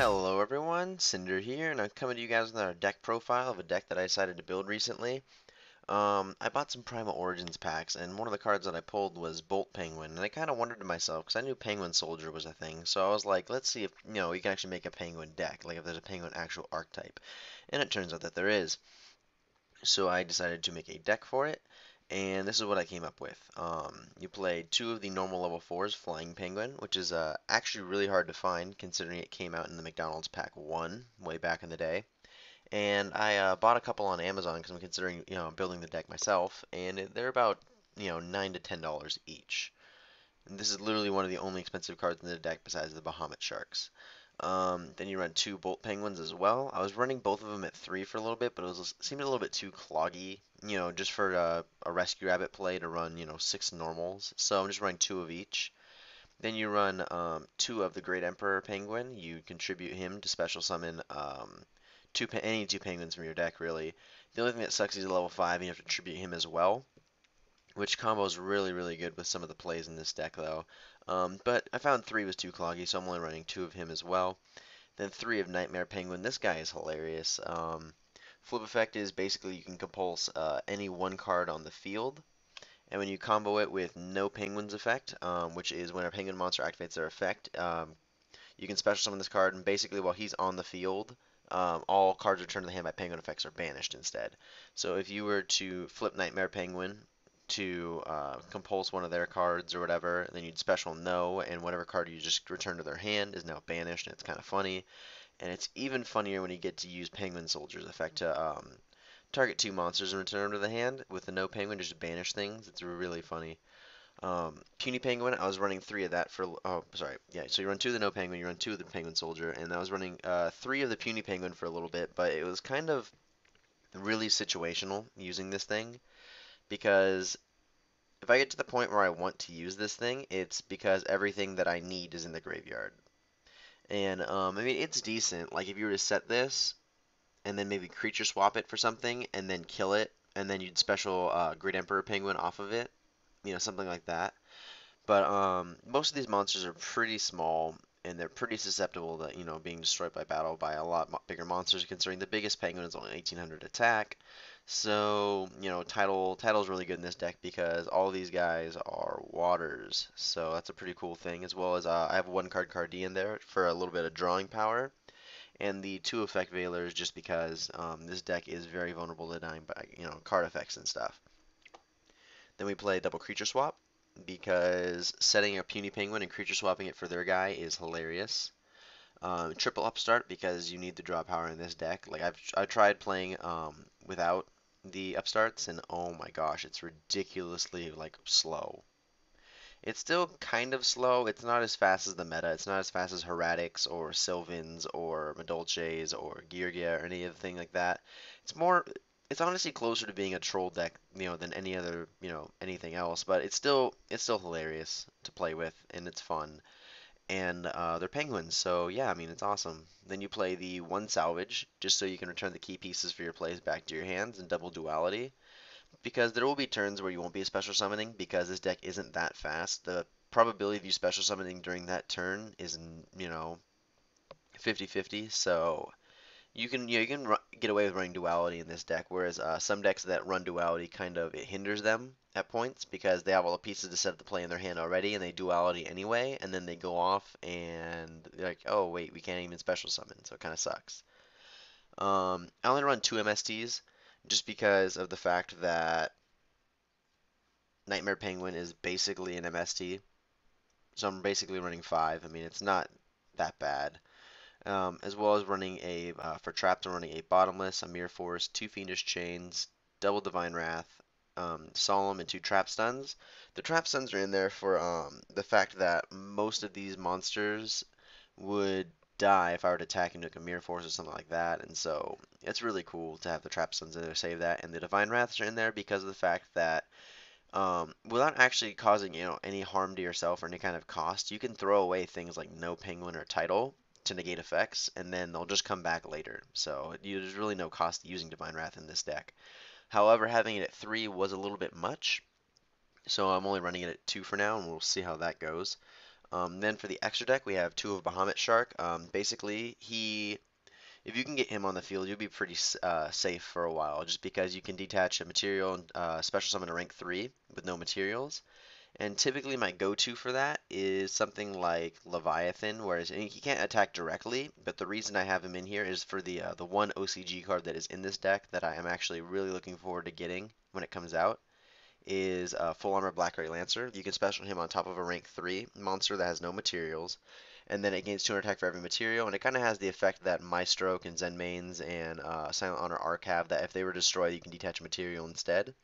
Hello everyone, Cinder here, and I'm coming to you guys with another deck profile of a deck that I decided to build recently. I bought some Primal Origins packs, and one of the cards that I pulled was Bolt Penguin, and I kind of wondered to myself, because I knew Penguin Soldier was a thing, so I was like, let's see if, you can actually make a Penguin deck, like if there's a Penguin actual archetype. And it turns out that there is. So I decided to make a deck for it, and this is what I came up with. You play two of the normal level 4s Flying Penguin, which is actually really hard to find considering it came out in the McDonald's Pack 1 way back in the day. And I bought a couple on Amazon because I'm considering, building the deck myself, and they're about, $9 to $10 each. And this is literally one of the only expensive cards in the deck besides the Bahamut Sharks. Then you run two Bolt Penguins as well. I was running both of them at 3 for a little bit, but seemed a little bit too cloggy, just for a Rescue Rabbit play to run, 6 normals. So I'm just running 2 of each. Then you run 2 of the Great Emperor Penguin. You contribute him to special summon any 2 penguins from your deck, really. The only thing that sucks is he's a level 5 and you have to tribute him as well, which combos really, really good with some of the plays in this deck, though. But I found 3 was too cloggy, so I'm only running 2 of him as well. Then 3 of Nightmare Penguin. This guy is hilarious. Flip effect is basically you can compulse any one card on the field, and when you combo it with No Penguins effect, which is when a penguin monster activates their effect, you can special summon this card, and basically while he's on the field, all cards returned to the hand by penguin effects are banished instead. So if you were to flip Nightmare Penguin to compulse one of their cards or whatever, then you'd special no, and whatever card you just return to their hand is now banished, and it's kind of funny. And it's even funnier when you get to use Penguin Soldier's effect to target 2 monsters and return them to the hand with the no penguin, just banish things. It's really funny. Puny Penguin, I was running 3 of that for. Oh, sorry. Yeah, so you run 2 of the No Penguin, you run 2 of the Penguin Soldier, and I was running 3 of the Puny Penguin for a little bit, but it was kind of really situational using this thing because if I get to the point where I want to use this thing, it's because everything that I need is in the graveyard. And I mean, it's decent. Like if you were to set this and then maybe creature swap it for something and then kill it, and then you'd special Great Emperor Penguin off of it, something like that. But most of these monsters are pretty small, and they're pretty susceptible to being destroyed by battle by a lot bigger monsters. Considering the biggest penguin is only 1800 attack, so title's really good in this deck because all these guys are waters. So that's a pretty cool thing. As well as I have 1 card Cardi in there for a little bit of drawing power, and the 2 effect Veilers just because this deck is very vulnerable to dying by card effects and stuff. Then we play double creature swap because setting a puny penguin and creature swapping it for their guy is hilarious. Triple upstart because you need the draw power in this deck. Like I've tried playing without the upstarts, and oh my gosh, it's ridiculously like slow. It's still kind of slow. It's not as fast as the meta. It's not as fast as Heretics or Sylvans or Madolches or Geargia or any other thing like that. It's more, it's honestly closer to being a troll deck, than any other, anything else. But it's still hilarious to play with, and it's fun. And they're penguins, so yeah, I mean it's awesome. Then you play the 1 salvage, just so you can return the key pieces for your plays back to your hands in double duality because there will be turns where you won't be a special summoning because this deck isn't that fast. The probability of you special summoning during that turn is, 50-50. So you can get away with running duality in this deck, whereas some decks that run duality kind of it hinders them at points because they have all the pieces to set up the play in their hand already, and they duality anyway, and then they go off and they're like, oh wait, we can't even special summon, so it kind of sucks. I only run 2 MSTs just because of the fact that Nightmare Penguin is basically an MST, so I'm basically running 5. I mean, it's not that bad. As well as running for traps, I'm running a Bottomless, a Mirror Force, 2 Fiendish Chains, double Divine Wrath, Solemn, and 2 Trap Stuns. The Trap Stuns are in there for the fact that most of these monsters would die if I were to attack into a Mirror Force or something like that, and so it's really cool to have the Trap Stuns in there to save that. And the Divine Wraths are in there because of the fact that without actually causing any harm to yourself or any kind of cost, you can throw away things like no penguin or title to negate effects, and then they'll just come back later. So there's really no cost using Divine Wrath in this deck. However, having it at 3 was a little bit much, so I'm only running it at 2 for now, and we'll see how that goes. Then for the extra deck, we have two of Bahamut Shark. Basically, if you can get him on the field, you'll be pretty safe for a while, just because you can detach a material and special summon a rank 3 with no materials. And typically my go-to for that is something like Leviathan, whereas he can't attack directly, but the reason I have him in here is for the one OCG card that is in this deck that I am actually really looking forward to getting when it comes out is Full Armor Black Ray Lancer. You can special him on top of a rank 3 monster that has no materials, and then it gains 200 attack for every material, and it kind of has the effect that Maestroke and Zen Mains and Silent Honor Arc have, that if they were destroyed, you can detach a material instead.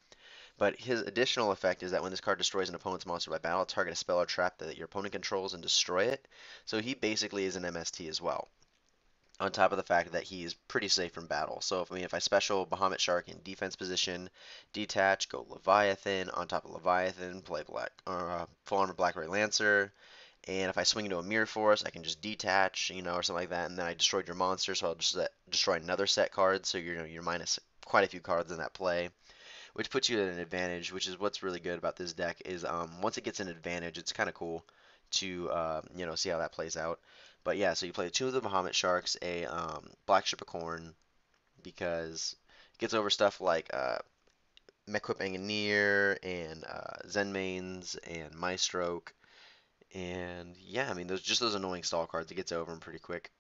But his additional effect is that when this card destroys an opponent's monster by battle, target a spell or trap that your opponent controls and destroy it. So he basically is an MST as well. On top of the fact that he's pretty safe from battle. So if I special Bahamut Shark in defense position, detach, go Leviathan, on top of Leviathan, play black or Full Armor Black Ray Lancer, and if I swing into a Mirror Force, I can just detach, or something like that, and then I destroyed your monster, so I'll just destroy another set card, so you're minus quite a few cards in that play, which puts you at an advantage, which is what's really good about this deck is once it gets an advantage, it's kind of cool to see how that plays out. But yeah, so you play two of the Bahamut Sharks, a Black Strip of Corn, because it gets over stuff like Mequip Engineer and Zen Mains and Maestroke, and yeah, I mean those annoying stall cards. It gets over them pretty quick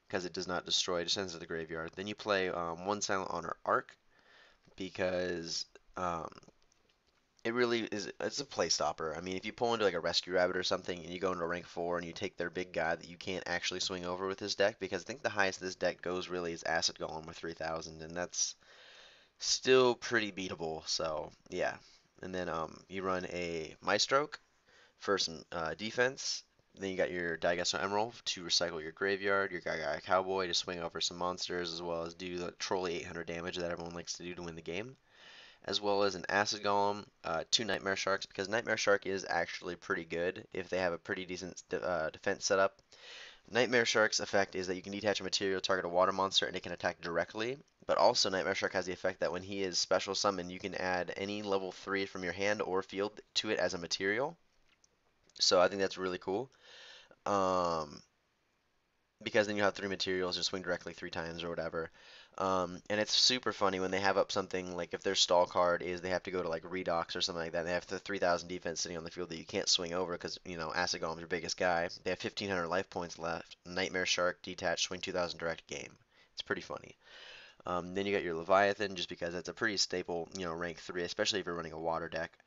because it does not destroy; it just sends to the graveyard. Then you play one Silent Honor Arc because um, it really is. It's a play stopper. I mean, if you pull into like a Rescue Rabbit or something, and you go into rank 4 and you take their big guy that you can't actually swing over with this deck, because I think the highest this deck goes really is Acid Golem with 3,000, and that's still pretty beatable. So yeah, and then you run a Maestroke for some defense. Then you got your Daigusto Emerald to recycle your graveyard, your Gaga Cowboy to swing over some monsters, as well as do the trolley 800 damage that everyone likes to do to win the game, as well as an Acid Golem, two Nightmare Sharks, because Nightmare Shark is actually pretty good if they have a pretty decent defense setup. Nightmare Shark's effect is that you can detach a material, target a water monster, and it can attack directly. But also, Nightmare Shark has the effect that when he is special summoned, you can add any level 3 from your hand or field to it as a material. So I think that's really cool. Um, because then you have three materials and swing directly 3 times or whatever. And it's super funny when they have up something like if their stall card is they have to go to like Redox or something like that. And they have the 3,000 defense sitting on the field that you can't swing over because Acid Golem's your biggest guy. They have 1,500 life points left. Nightmare Shark, detach, swing 2,000 direct game. It's pretty funny. Then you got your Leviathan just because that's a pretty staple rank 3, especially if you're running a water deck.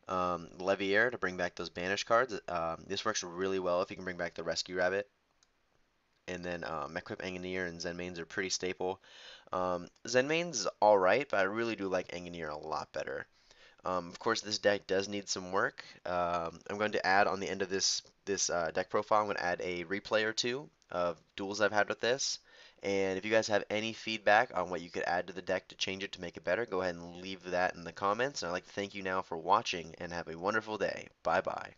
Leviair to bring back those banish cards. This works really well if you can bring back the Rescue Rabbit, and then Mequip Engineer and Zen Mains are pretty staple. Zen Mains is alright, but I really do like Engineer a lot better. Of course, this deck does need some work. I'm going to add on the end of this deck profile, I'm going to add a replay or two of duels I've had with this. And if you guys have any feedback on what you could add to the deck to change it to make it better, go ahead and leave that in the comments. And I'd like to thank you now for watching and have a wonderful day. Bye bye.